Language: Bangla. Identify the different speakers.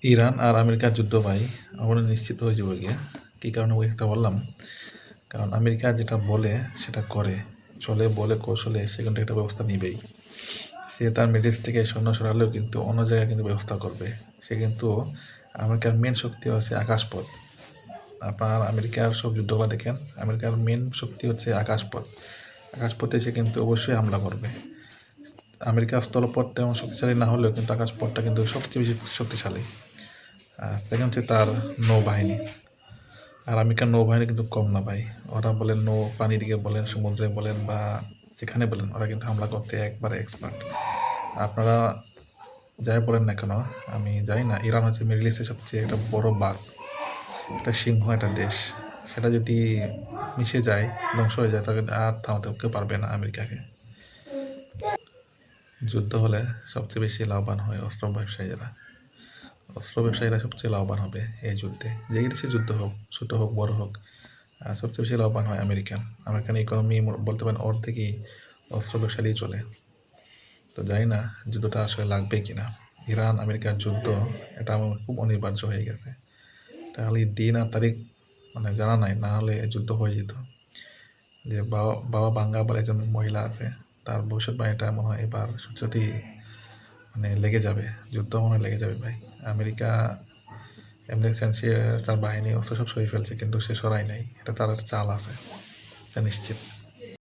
Speaker 1: ইরান আর আমেরিকার যুদ্ধ ভাই আমরা নিশ্চিত হয়ে যাবো গিয়া। কী কারণে ওই একটা বললাম, কারণ আমেরিকা যেটা বলে সেটা করে, চলে বলে কৌশলে সে কিন্তু একটা ব্যবস্থা নিবেই। সে তার মিডিল থেকে সৈন্য সরালেও কিন্তু অন্য জায়গায় কিন্তু ব্যবস্থা করবে। সে কিন্তু আমেরিকার মেন শক্তি হচ্ছে আকাশপথ। আপনার আমেরিকার সব যুদ্ধগুলো দেখেন, আমেরিকার মেন শক্তি হচ্ছে আকাশপথ। আকাশপথে সে কিন্তু অবশ্যই হামলা করবে। আমেরিকার স্থলপথ তেমন শক্তিশালী না হলেও কিন্তু আকাশপথটা কিন্তু সবচেয়ে বেশি শক্তিশালী। আর সেকেন্ড হচ্ছে তার নৌবাহিনী। আর আমেরিকার নৌবাহিনী কিন্তু কম না ভাই। ওরা বলেন নৌ পানি দিকে বলেন, সমুদ্রে বলেন বা যেখানে বলেন, ওরা কিন্তু হামলা করতে একবারে এক্সপার্ট। আপনারা যাই বলেন না কেন, আমি জানি না, ইরান হচ্ছে মিডল ইস্টের সবচেয়ে একটা বড় বাঘ, একটা সিংহ, একটা দেশ। সেটা যদি মিশে যায়, ধ্বংস হয়ে যায়, তাহলে আর থামাতে কেউ পারবে না আমেরিকাকে। যুদ্ধ হলে সবচেয়ে বেশি লাভবান হয় অস্ত্র ব্যবসায়ীরা। অস্ত্র ব্যবসায়ীরা সবচেয়ে লাভবান হবে এই যুদ্ধে। যে দেশের যুদ্ধ হোক, ছোটো হোক বড় হোক, আর সবচেয়ে বেশি লাভবান হয় আমেরিকান ইকোনমি বলতে পারেন অর্ধেকই অস্ত্র ব্যবসা দিয়ে চলে। তো জানি না যুদ্ধটা আসলে লাগবে কিনা। ইরান আমেরিকার যুদ্ধ এটা আমার খুব অনিবার্য হয়ে গেছে। তাহলে দিন আর তারিখ মানে জানা নাই, না হলে যুদ্ধ হয়ে যেত। যে বাবা বাবা বাঙ্গা বলে একজন মহিলা আছে, তার ভবিষ্যৎবাণীটা মনে হয় এবার সত্যি মানে লেগে যাবে। যুদ্ধ মনে হয় লেগে যাবে ভাই। আমেরিকা এমনি সে তার বাহিনী অস্ত্র সব সরিয়ে ফেলছে, কিন্তু সে সরাই নাই। এটা তার চাল আছে, এটা নিশ্চিত।